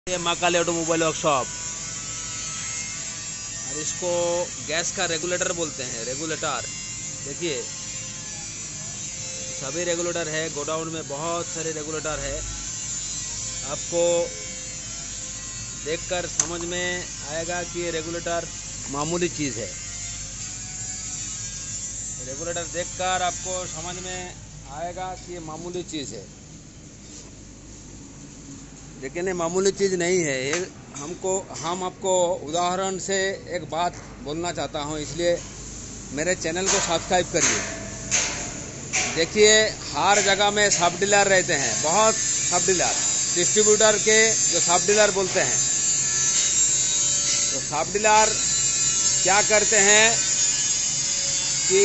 ये Mahakali automobile workshop, और इसको गैस का रेगुलेटर बोलते हैं। रेगुलेटर देखिए, सभी रेगुलेटर है। गोडाउन में बहुत सारे रेगुलेटर है। आपको देखकर समझ में आएगा कि ये रेगुलेटर मामूली चीज़ है। रेगुलेटर देखकर आपको समझ में आएगा कि ये मामूली चीज़ है, लेकिन ये मामूली चीज़ नहीं है। ये हम आपको उदाहरण से एक बात बोलना चाहता हूँ, इसलिए मेरे चैनल को सब्सक्राइब करिए। देखिए, हर जगह में सब डीलर रहते हैं, बहुत सब डीलर, डिस्ट्रीब्यूटर के जो सब डीलर बोलते हैं। तो सब डीलर क्या करते हैं कि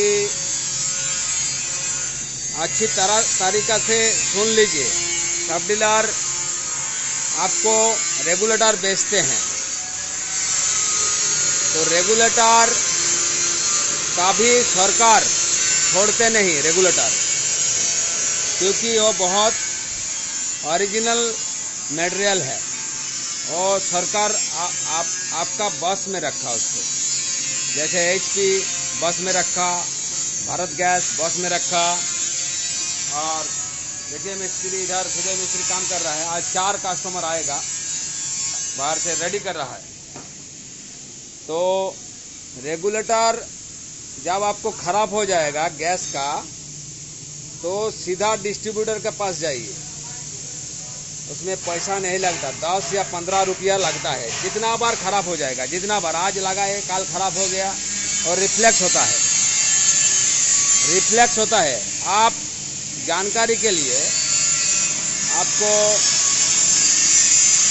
अच्छी तरीका से सुन लीजिए, सब डीलर आपको रेगुलेटर बेचते हैं। तो रेगुलेटर का भी सरकार छोड़ते नहीं रेगुलेटर, क्योंकि वो बहुत ओरिजिनल मटेरियल है और सरकार आपका बस में रखा उसको। जैसे HP बस में रखा, भारत गैस बस में रखा। और देखिए, मिस्त्री इधर सुबह मिस्त्री काम कर रहा है। आज 4 कस्टमर आएगा, बाहर से रेडी कर रहा है। तो रेगुलेटर जब आपको ख़राब हो जाएगा गैस का, तो सीधा डिस्ट्रीब्यूटर के पास जाइए। उसमें पैसा नहीं लगता, 10 या 15 रुपया लगता है। जितना बार ख़राब हो जाएगा, जितना बार आज लगा है कल ख़राब हो गया, और रिफ्लेक्स होता है। आप जानकारी के लिए आपको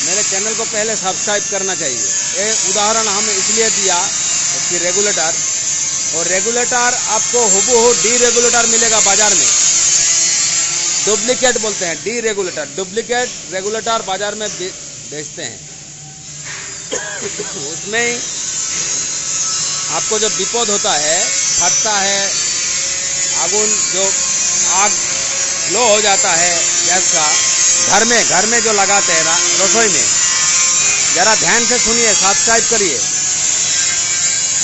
मेरे चैनल को पहले सब्सक्राइब करना चाहिए। ये उदाहरण हम इसलिए दिया कि रेगुलेटर, और रेगुलेटर आपको हुबहू डी रेगुलेटर मिलेगा बाजार में। डुप्लीकेट बोलते हैं, डी रेगुलेटर, डुप्लीकेट रेगुलेटर बाजार में बेचते हैं। उसमें आपको जो विपद होता है, फटता है, आगुन जो आग लो हो जाता है गैस का, घर में जो लगाते हैं रसोई में, जरा ध्यान से सुनिए, सब्सक्राइब करिए।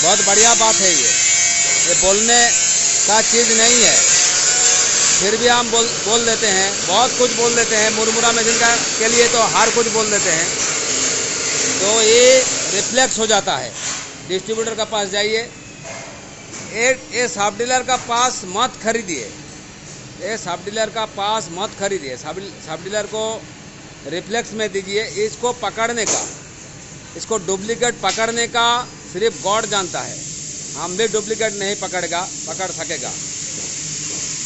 बहुत बढ़िया बात है ये बोलने का चीज़ नहीं है, फिर भी हम बोल देते हैं, बहुत कुछ बोल देते हैं। मुरमुरा मशीन के लिए तो हर कुछ बोल देते हैं। तो ये रिफ्लेक्स हो जाता है। डिस्ट्रीब्यूटर के पास जाइए, ये सब डीलर का पास मत खरीदिए। ये सब डीलर का पास मत खरीदिए। सब डीलर को रिफ्लेक्स में दीजिए। इसको पकड़ने का, इसको डुप्लीकेट पकड़ने का सिर्फ गॉड जानता है। हम भी डुप्लीकेट नहीं पकड़ सकेगा।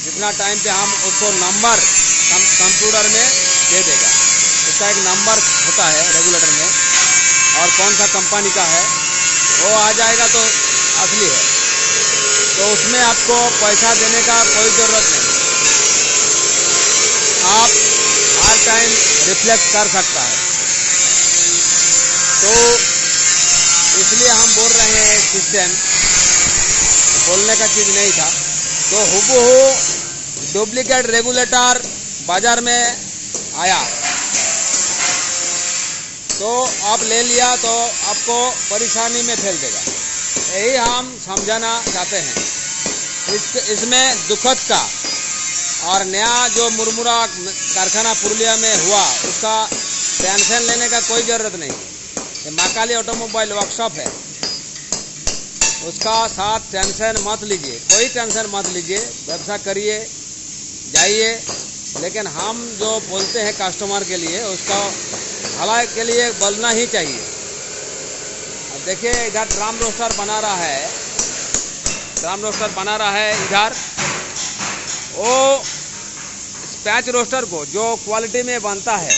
जितना टाइम पे हम उसको नंबर कंप्यूटर में दे देगा। उसका एक नंबर होता है रेगुलेटर में, और कौन सा कंपनी का है वो आ जाएगा तो असली है। तो उसमें आपको पैसा देने का कोई ज़रूरत नहीं, आप हर टाइम रिफ्लेक्ट कर सकता है। तो इसलिए हम बोल रहे हैं, सिस्टम बोलने का चीज़ नहीं था। तो हुबहू डुप्लीकेट रेगुलेटर बाजार में आया, तो आप ले लिया तो आपको परेशानी में फैल देगा। यही हम समझाना चाहते हैं। इसमें दुखद का और नया जो मुरमुरा कारखाना पुरुलिया में हुआ, उसका टेंशन लेने का कोई ज़रूरत नहीं। ये महाकाली ऑटोमोबाइल वर्कशॉप है, उसका साथ टेंशन मत लीजिए, कोई टेंशन मत लीजिए। व्यवसाय करिए, जाइए, लेकिन हम जो बोलते हैं कस्टमर के लिए, उसका भलाई के लिए बोलना ही चाहिए। अब देखिए, इधर ड्रम रोस्टर बना रहा है इधर। वो पैच रोस्टर को जो क्वालिटी में बनता है,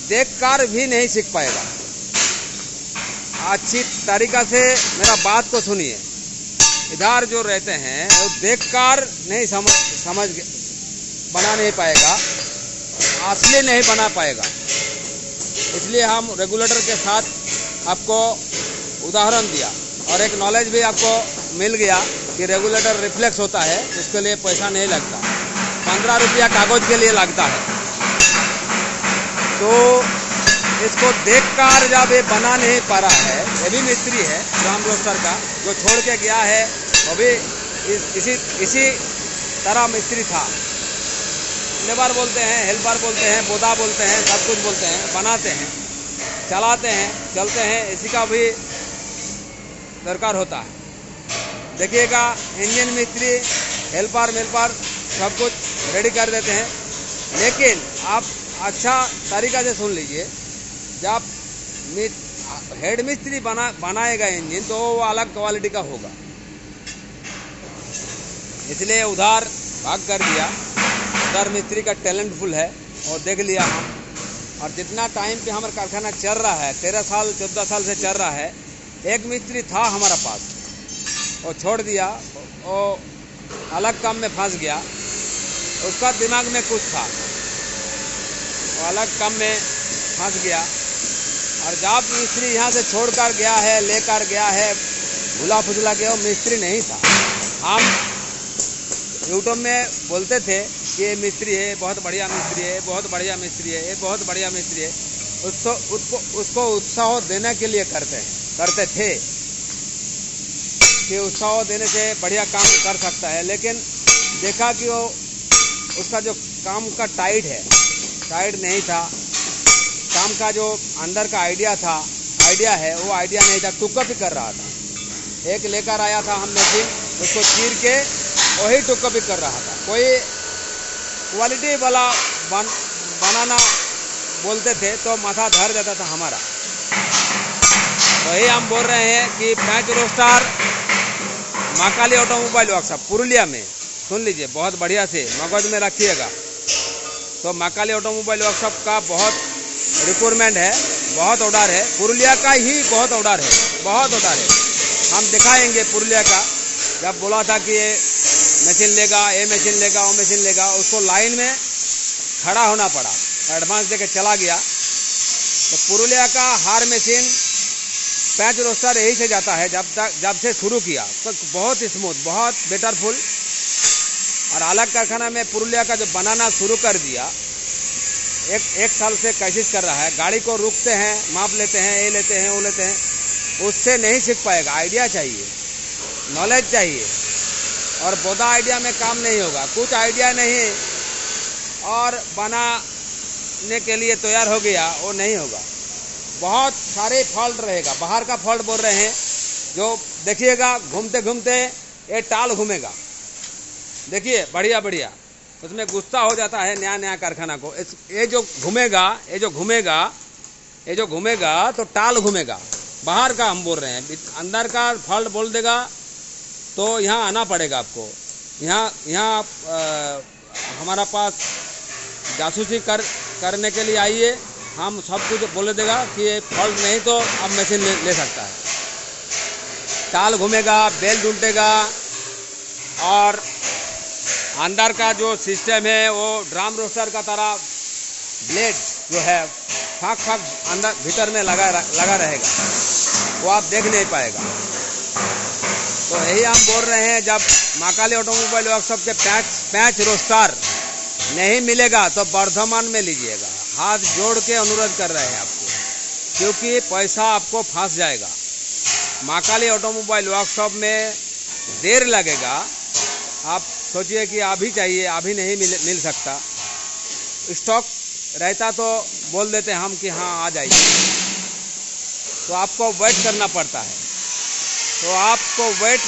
देखकर भी नहीं सीख पाएगा। अच्छी तरीका से मेरा बात को सुनिए। इधर जो रहते हैं वो देखकर नहीं समझ बना नहीं पाएगा, असली नहीं बना पाएगा। इसलिए हम रेगुलेटर के साथ आपको उदाहरण दिया, और एक नॉलेज भी आपको मिल गया कि रेगुलेटर रिफ्लेक्स होता है, उसके लिए पैसा नहीं लगता, 15 रुपया कागज के लिए लगता है। तो इसको देखकर जब ये बना नहीं पा रहा है, ये भी मिस्त्री है ड्रम रोस्टर का, जो छोड़ के गया है वो भी इसी तरह मिस्त्री था। लेबर बोलते हैं, हेल्पर बोलते हैं, बोदा बोलते हैं, सब कुछ बोलते हैं, बनाते हैं, चलाते हैं, चलते हैं, इसी का भी दरकार होता है। देखिएगा इंजन मिस्त्री, हेल्पर मिल्पर सब कुछ रेडी कर देते हैं, लेकिन आप अच्छा तरीका से सुन लीजिए, जब हेड मिस्त्री बनाएगा इंजन तो वो अलग क्वालिटी का होगा, इसलिए उधार भाग कर दिया। उधर मिस्त्री का टैलेंटफुल है और देख लिया हम, और जितना टाइम पे हमारा कारखाना चल रहा है, 13 साल 14 साल से चल रहा है, एक मिस्त्री था हमारा पास, वो छोड़ दिया, वो अलग काम में फंस गया, उसका दिमाग में कुछ था, वो अलग काम में फंस गया। और जब मिस्त्री यहाँ से छोड़कर गया है, लेकर गया है, भूला फुजला गया, वो मिस्त्री नहीं था। हम यूट्यूब में बोलते थे कि ये मिस्त्री है, बहुत बढ़िया मिस्त्री है, बहुत बढ़िया मिस्त्री है, ये बहुत बढ़िया मिस्त्री है, उसको उत्साह देने के लिए करते थे कि उत्साह देने से बढ़िया काम कर सकता है। लेकिन देखा कि वो उसका जो काम का टाइट नहीं था, काम का जो अंदर का आइडिया है वो आइडिया नहीं था, टुक्का भी कर रहा था। एक लेकर आया था हम मशीन, उसको चीर के वही टुक्का भी कर रहा था। कोई क्वालिटी वाला बनाना बोलते थे तो माथा धर जाता था हमारा। वही हम बोल रहे हैं कि पैंच रोस्टर महाकाली ऑटोमोबाइल वर्कशॉप पुरुलिया में, सुन लीजिए बहुत बढ़िया से मगज में रखिएगा। तो महाकाली ऑटोमोबाइल वर्कशॉप का बहुत रिक्वायरमेंट है, बहुत ऑर्डर है, पुरुलिया का ही बहुत ऑर्डर है। हम दिखाएंगे पुरुलिया का, जब बोला था कि ये मशीन लेगा, ये मशीन लेगा, वो मशीन लेगा, उसको लाइन में खड़ा होना पड़ा, एडवांस देके चला गया। तो पुरुलिया का हर मशीन पैंच रोस्टर यही से जाता है, जब से शुरू किया तो बहुत स्मूथ, बहुत बेटरफुल। और अलग कारखाना में पुरुलिया का जो बनाना शुरू कर दिया, एक साल से कोशिश कर रहा है, गाड़ी को रुकते हैं, माप लेते हैं, ये लेते हैं, वो लेते हैं, उससे नहीं सीख पाएगा। आइडिया चाहिए, नॉलेज चाहिए, और बोधा आइडिया में काम नहीं होगा। कुछ आइडिया नहीं और बनाने के लिए तैयार हो गया, वो नहीं होगा। बहुत सारे फॉल्ट रहेगा, बाहर का फॉल्ट बोल रहे हैं, जो देखिएगा घूमते घूमते ये टाल घूमेगा, देखिए बढ़िया, उसमें गुस्सा हो जाता है नया कारखाना को। ये जो घूमेगा तो टाल घूमेगा। बाहर का हम बोल रहे हैं, अंदर का फॉल्ट बोल देगा तो यहाँ आना पड़ेगा आपको। यहाँ हमारा पास जासूसी करने के लिए आइए, हम सब कुछ बोले देगा कि ये फॉल्ट नहीं तो अब मशीन ले सकता है। टाल घूमेगा, बेल उल्टेगा, और अंदर का जो सिस्टम है वो ड्रम रोस्टर का तरह ब्लेड जो है फाक अंदर भीतर में लगा रहेगा, वो आप देख नहीं पाएगा। तो यही हम बोल रहे हैं, जब महाकाली ऑटोमोबाइल वर्कशॉप के पैंच रोस्टर नहीं मिलेगा तो वर्धमान में लीजिएगा। हाथ जोड़ के अनुरोध कर रहे हैं आपको, क्योंकि पैसा आपको फंस जाएगा। महाकाली ऑटोमोबाइल वर्कशॉप में देर लगेगा, आप सोचिए कि अभी चाहिए, अभी नहीं मिल सकता। स्टॉक रहता तो बोल देते हम कि हाँ आ जाइए, तो आपको वेट करना पड़ता है। तो आपको वेट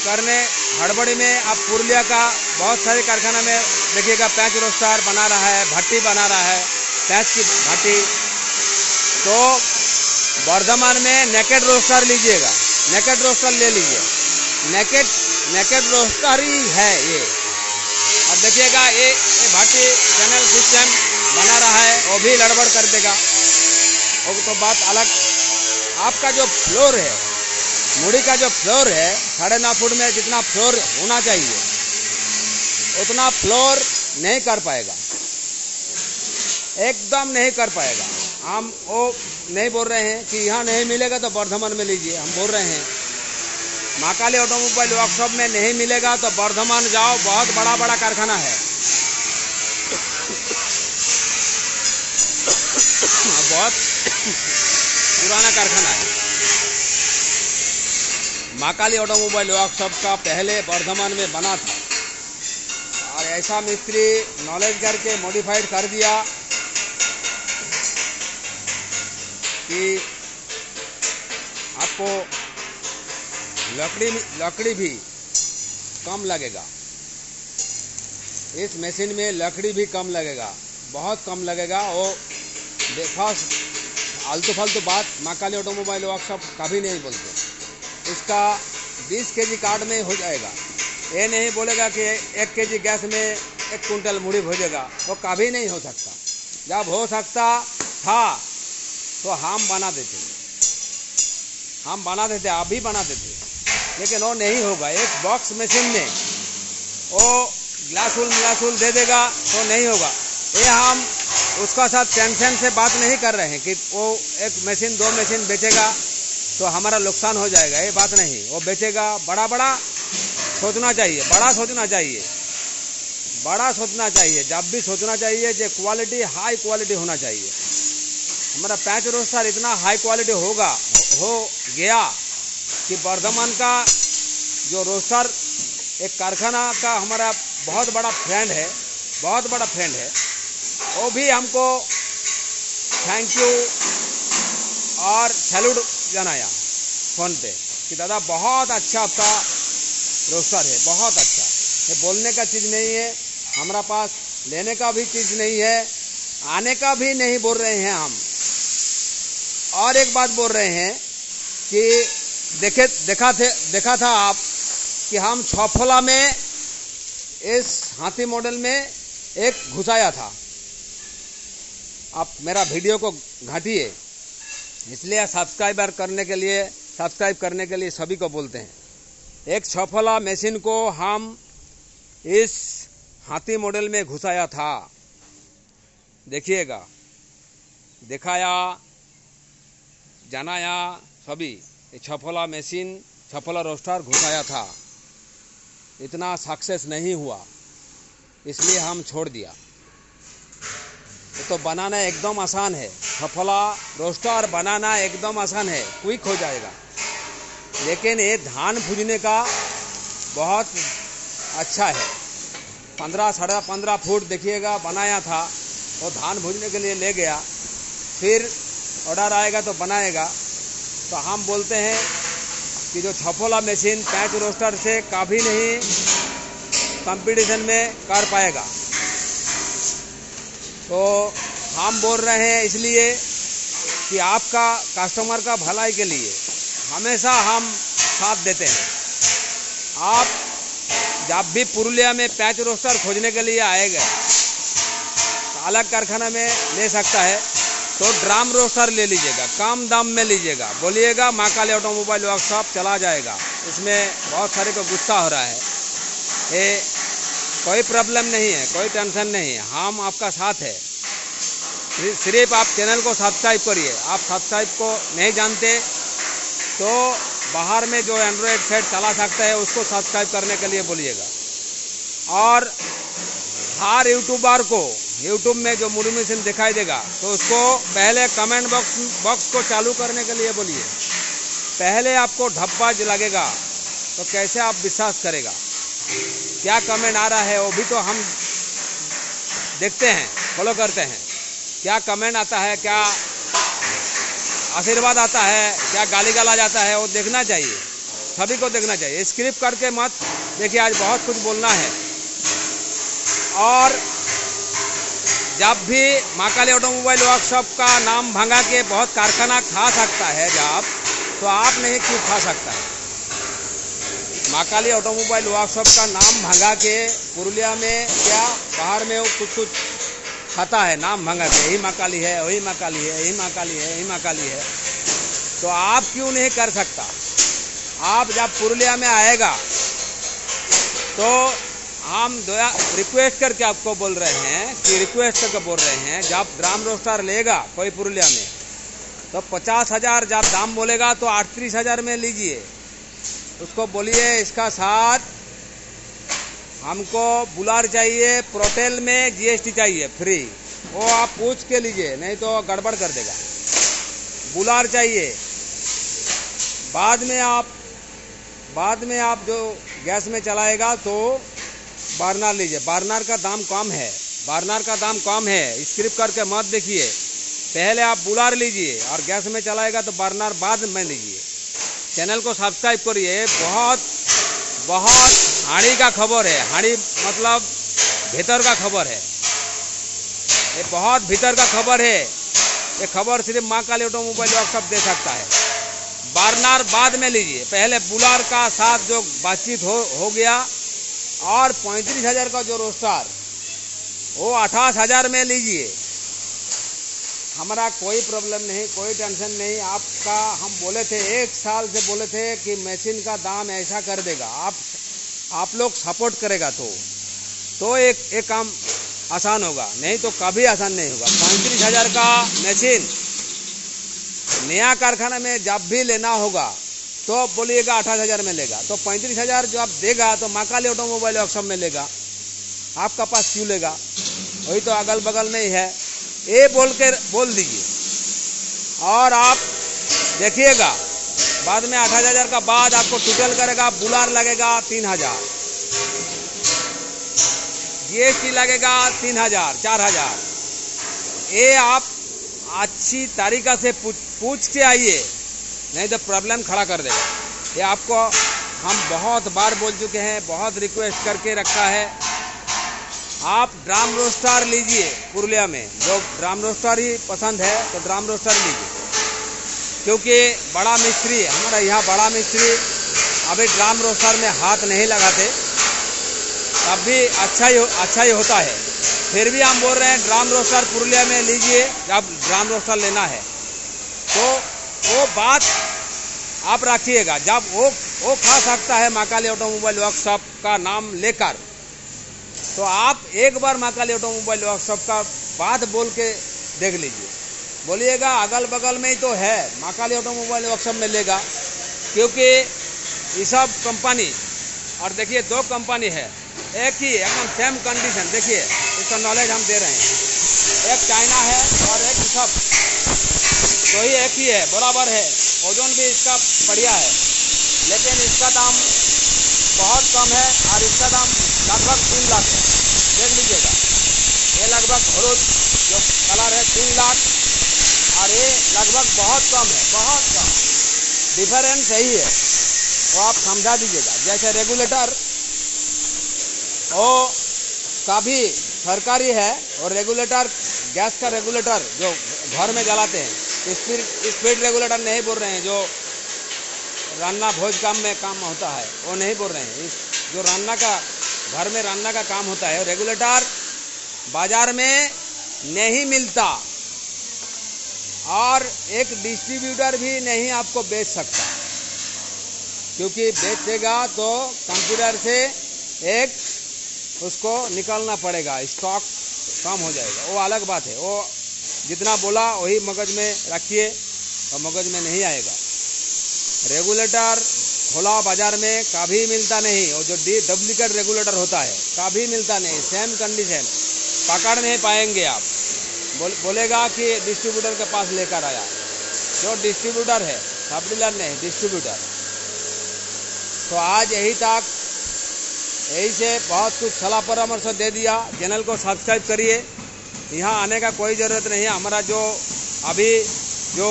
करने हड़बड़ी में आप पुरुलिया का बहुत सारे कारखाना में देखिएगा पैंच रोस्टर बना रहा है, भट्टी बना रहा है, पैंच की भट्टी। तो वर्धमान में नेकेड रोस्टर लीजिएगा, नेकेड रोस्टर ले लीजिए, नेकेड रोस्टर ही है ये। अब देखिएगा ये भट्टी चैनल सिस्टम बना रहा है, वो भी गड़बड़ कर देगा, वो तो बात अलग। आपका जो फ्लोर है, मुड़ी का जो फ्लोर है, 9.5 फुट में जितना फ्लोर होना चाहिए उतना फ्लोर नहीं कर पाएगा, एकदम नहीं कर पाएगा। हम वो नहीं बोल रहे हैं कि यहाँ नहीं मिलेगा तो वर्धमान में लीजिए, हम बोल रहे हैं महाकाली ऑटोमोबाइल वर्कशॉप में नहीं मिलेगा तो वर्धमान जाओ, बहुत बड़ा कारखाना है। बहुत पुराना कारखाना है। महाकाली ऑटोमोबाइल वर्कशॉप का पहले वर्धमान में बना था और ऐसा मिस्त्री नॉलेज करके मॉडिफाइड कर दिया कि आपको लकड़ी भी कम लगेगा। इस मशीन में लकड़ी भी कम लगेगा, बहुत कम लगेगा। वो फर्स्ट आलतू फालतू बात महाकाली ऑटोमोबाइल वर्कशॉप कभी नहीं बोलते। इसका 20 केजी कार्ड में हो जाएगा। ये नहीं बोलेगा कि 1 केजी गैस में 1 कुंटल मुड़ी भेजेगा, वो कभी नहीं हो सकता। जब हो सकता था तो हम बना देते, अभी बना देते, लेकिन वो नहीं होगा। एक बॉक्स मशीन में वो ग्लासुल दे देगा तो नहीं होगा। ये हम उसका साथ टेंशन से बात नहीं कर रहे हैं कि वो 1 मशीन 2 मशीन बेचेगा तो हमारा नुकसान हो जाएगा, ये बात नहीं। वो बेचेगा। बड़ा सोचना चाहिए, बड़ा सोचना चाहिए। जब भी सोचना चाहिए जो क्वालिटी हाई क्वालिटी होना चाहिए। हमारा पैच रोस्टर इतना हाई क्वालिटी हो गया कि वर्धमान का जो रोस्टर एक कारखाना का हमारा बहुत बड़ा फ्रेंड है, वो भी हमको थैंक यू और सैल्यूट जनाया फ़ोन पे कि दादा बहुत अच्छा आपका रोस्टर है, बहुत अच्छा। ये बोलने का चीज़ नहीं है, हमारा पास लेने का भी चीज़ नहीं है, आने का भी नहीं बोल रहे हैं हम। और एक बात बोल रहे हैं कि देखा था आप कि हम छफोला में इस हाथी मॉडल में एक घुसाया था। आप मेरा वीडियो को घाटिए, इसलिए सब्सक्राइब करने के लिए सभी को बोलते हैं। एक छफोला मशीन को हम इस हाथी मॉडल में घुसाया था, देखिएगा, दिखाया, जनाया सभी। छफोला मशीन, छफोला रोस्टर घुसाया था, इतना सक्सेस नहीं हुआ, इसलिए हम छोड़ दिया। तो बनाना एकदम आसान है, छफोला रोस्टर बनाना एकदम आसान है, क्विक हो जाएगा। लेकिन ये धान भूनने का बहुत अच्छा है। 15 साढ़े 15 फुट देखिएगा बनाया था, वो धान भूनने के लिए ले गया, फिर ऑर्डर आएगा तो बनाएगा। तो हम बोलते हैं कि जो छफोला मशीन पैच रोस्टर से कभी नहीं कंपटीशन में कर पाएगा। तो हम बोल रहे हैं इसलिए कि आपका कस्टमर का भलाई के लिए हमेशा हम साथ देते हैं। आप जब भी पुरुलिया में पैच रोस्टर खोजने के लिए आएगा तो अलग कारखाना में ले सकता है, तो ड्राम रोस्टर ले लीजिएगा, कम दाम में लीजिएगा, बोलिएगा महाकाली ऑटोमोबाइल वर्कशॉप चला जाएगा। इसमें बहुत सारे को गुस्सा हो रहा है, ये कोई प्रॉब्लम नहीं है, कोई टेंशन नहीं है, हम आपका साथ है। सिर्फ आप चैनल को सब्सक्राइब करिए। आप सब्सक्राइब को नहीं जानते तो बाहर में जो एंड्रॉयड सेट चला सकता है उसको सब्सक्राइब करने के लिए बोलिएगा। और हर यूट्यूबर को यूट्यूब में जो मुड़ी मशीन दिखाई देगा तो उसको पहले कमेंट बॉक्स को चालू करने के लिए बोलिए। पहले आपको धब्बा लगेगा तो कैसे आप विश्वास करेगा? क्या कमेंट आ रहा है वो भी तो हम देखते हैं, फॉलो करते हैं। क्या कमेंट आता है, क्या आशीर्वाद आता है, क्या गाली गलौज आता है, वो देखना चाहिए, सभी को देखना चाहिए। स्क्रिप्ट करके मत देखिए, आज बहुत कुछ बोलना है। और जब भी महाकाली ऑटोमोबाइल वर्कशॉप का नाम भंगा के बहुत कारखाना खा सकता है जब, तो आप नहीं क्यों खा सकता है? महाकाली ऑटोमोबाइल वर्कशॉप का नाम भंगा के पुरुलिया में क्या बाहर में वो कुछ खाता है, नाम भंगा के यही महाकाली है, वही महाकाली है, यही महाकाली है, यही महाकाली है। तो आप क्यों नहीं कर सकता? आप जब पुरुलिया में आएगा तो हम रिक्वेस्ट करके आपको बोल रहे हैं जब ड्राम रोस्टर लेगा कोई पुरुलिया में तो 50,000 जब दाम बोलेगा तो 38,000 में लीजिए। उसको बोलिए इसका साथ हमको बुलार चाहिए, प्रोटेल में GST चाहिए फ्री, वो आप पूछ के लीजिए, नहीं तो गड़बड़ कर देगा। बुलार चाहिए। बाद में आप जो गैस में चलाएगा तो बर्नर लीजिए। बर्नर का दाम कम है, बर्नर का दाम कम है, स्किप करके मत देखिए। पहले आप बुलार लीजिए और गैस में चलाएगा तो बर्नर बाद में लीजिए। चैनल को सब्सक्राइब करिए। बहुत हानि का खबर है, हानि मतलब भीतर का खबर है, ये बहुत भीतर का खबर है। ये खबर सिर्फ माँ काली ऑटोमोबाइल वर्कशॉप दे सकता है। बर्नर बाद में लीजिए, पहले बुलार का साथ जो बातचीत हो गया और 35,000 का जो रोस्टर वो 28,000 में लीजिए। हमारा कोई प्रॉब्लम नहीं, कोई टेंशन नहीं। आपका हम बोले थे, 1 साल से बोले थे कि मशीन का दाम ऐसा कर देगा, आप लोग सपोर्ट करेगा तो एक काम आसान होगा, नहीं तो कभी आसान नहीं होगा। 35,000 का मशीन नया कारखाना में जब भी लेना होगा तो बोलिएगा 28,000 में लेगा, तो 35,000 जो आप देगा तो माँ काली ऑटोमोबाइल वर्कशॉप में लेगा। आपका पास क्यों लेगा? वही तो अगल बगल में ही है। ये बोल दीजिए और आप देखिएगा बाद में 28,000 का बाद आपको टोटल करेगा। बुलार लगेगा 3,000, GST लगेगा 3,000, 4,000। ये आप अच्छी तरीका से पूछ के आइए, नहीं तो प्रॉब्लम खड़ा कर देगा। ये आपको हम बहुत बार बोल चुके हैं, बहुत रिक्वेस्ट करके रखा है। आप ड्रम रोस्टर लीजिए। पुरुलिया में जो ड्रम रोस्टर ही पसंद है तो ड्रम रोस्टर लीजिए, क्योंकि बड़ा मिस्त्री, हमारा यहाँ बड़ा मिस्त्री अभी ड्रम रोस्टर में हाथ नहीं लगाते, तब भी अच्छा ही होता है। फिर भी हम बोल रहे हैं ड्रम रोस्टर पुरुलिया में लीजिए। जब ड्रम रोस्टर लेना है तो वो बात आप रखिएगा। जब वो खा सकता है माँ काली ऑटोमोबाइल वर्कशॉप का नाम लेकर, तो आप एक बार माँ काली ऑटोमोबाइल वर्कशॉप का बात बोल के देख लीजिए। बोलिएगा अगल बगल में ही तो है, माँ काली ऑटोमोबाइल वर्कशॉप में लेगा। क्योंकि ये सब कंपनी, और देखिए 2 कंपनी है, एक ही एकदम सेम कंडीशन। देखिए इसका नॉलेज हम दे रहे हैं, एक चाइना है और एक सब, तो ही एक ही है, बराबर है। ओजोन भी इसका बढ़िया है, लेकिन इसका दाम बहुत कम है और इसका दाम लगभग 3 लाख है। देख लीजिएगा, ये लगभग हलूद जो कलर है 3 लाख और ये लगभग बहुत कम है, बहुत कम। डिफरेंस यही है, वो आप समझा दीजिएगा। जैसे रेगुलेटर वो काफ़ी सरकारी है, और रेगुलेटर गैस का रेगुलेटर जो घर में जलाते हैं, स्पीड रेगुलेटर नहीं बोल रहे हैं, जो रान्ना भोज में काम होता है वो नहीं बोल रहे हैं। जो रान्ना का घर में रान्ना का काम होता है, रेगुलेटर बाजार में नहीं मिलता और एक डिस्ट्रीब्यूटर भी नहीं आपको बेच सकता, क्योंकि बेचेगा तो कंप्यूटर से एक उसको निकालना पड़ेगा, स्टॉक कम हो जाएगा, वो अलग बात है। वो जितना बोला वही मगज में रखिए और मगज में नहीं आएगा। रेगुलेटर खुला बाजार में कभी मिलता नहीं, और जो डुप्लीकेट रेगुलेटर होता है कभी मिलता नहीं। सेम कंडीशन पकड़ नहीं पाएंगे आप। बोलेगा कि डिस्ट्रीब्यूटर के पास लेकर आया, जो डिस्ट्रीब्यूटर है, सब डीलर नहीं, डिस्ट्रीब्यूटर। तो आज यही तक, यही से बहुत कुछ सलाह परामर्श दे दिया। चैनल को सब्सक्राइब करिए। यहाँ आने का कोई ज़रूरत नहीं है। हमारा जो अभी जो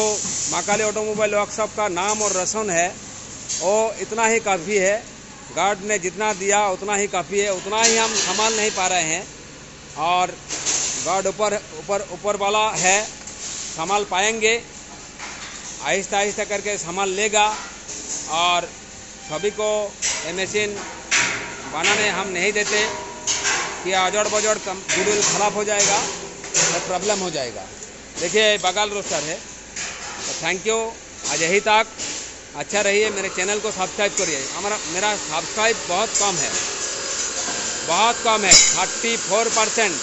माँ काली ऑटोमोबाइल वर्कशॉप का नाम और रसम है वो इतना ही काफ़ी है। गार्ड ने जितना दिया उतना ही काफ़ी है, उतना ही हम संभाल नहीं पा रहे हैं, और गार्ड ऊपर वाला है, संभाल पाएंगे। आहिस्ता आहिस्ता करके संभाल लेगा, और सभी को ये मशीन बनाने हम नहीं देते कि अजड़ बजड़ गुडविल खराब हो जाएगा तो प्रॉब्लम हो जाएगा। देखिए बगल रोस्टर है। तो थैंक यू, आज यही तक। अच्छा रहिए, मेरे चैनल को सब्सक्राइब करिए। मेरा सब्सक्राइब बहुत कम है, बहुत कम है, 34%,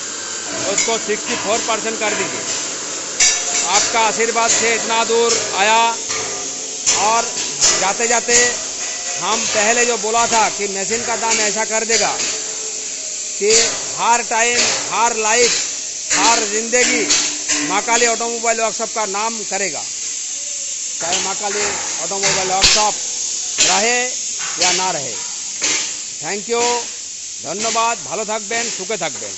उसको 64% कर दीजिए। आपका आशीर्वाद से इतना दूर आया, और जाते जाते हम पहले जो बोला था कि मशीन का दाम ऐसा कर देगा कि हर टाइम, हर लाइफ, हर जिंदगी माँ काली ऑटोमोबाइल वर्कशॉप का नाम करेगा। चाहे माँ काली ऑटोमोबाइल वर्कशॉप रहे या ना रहे। थैंक यू, धन्यवाद, ভালো থাকবেন, সুখে থাকবেন।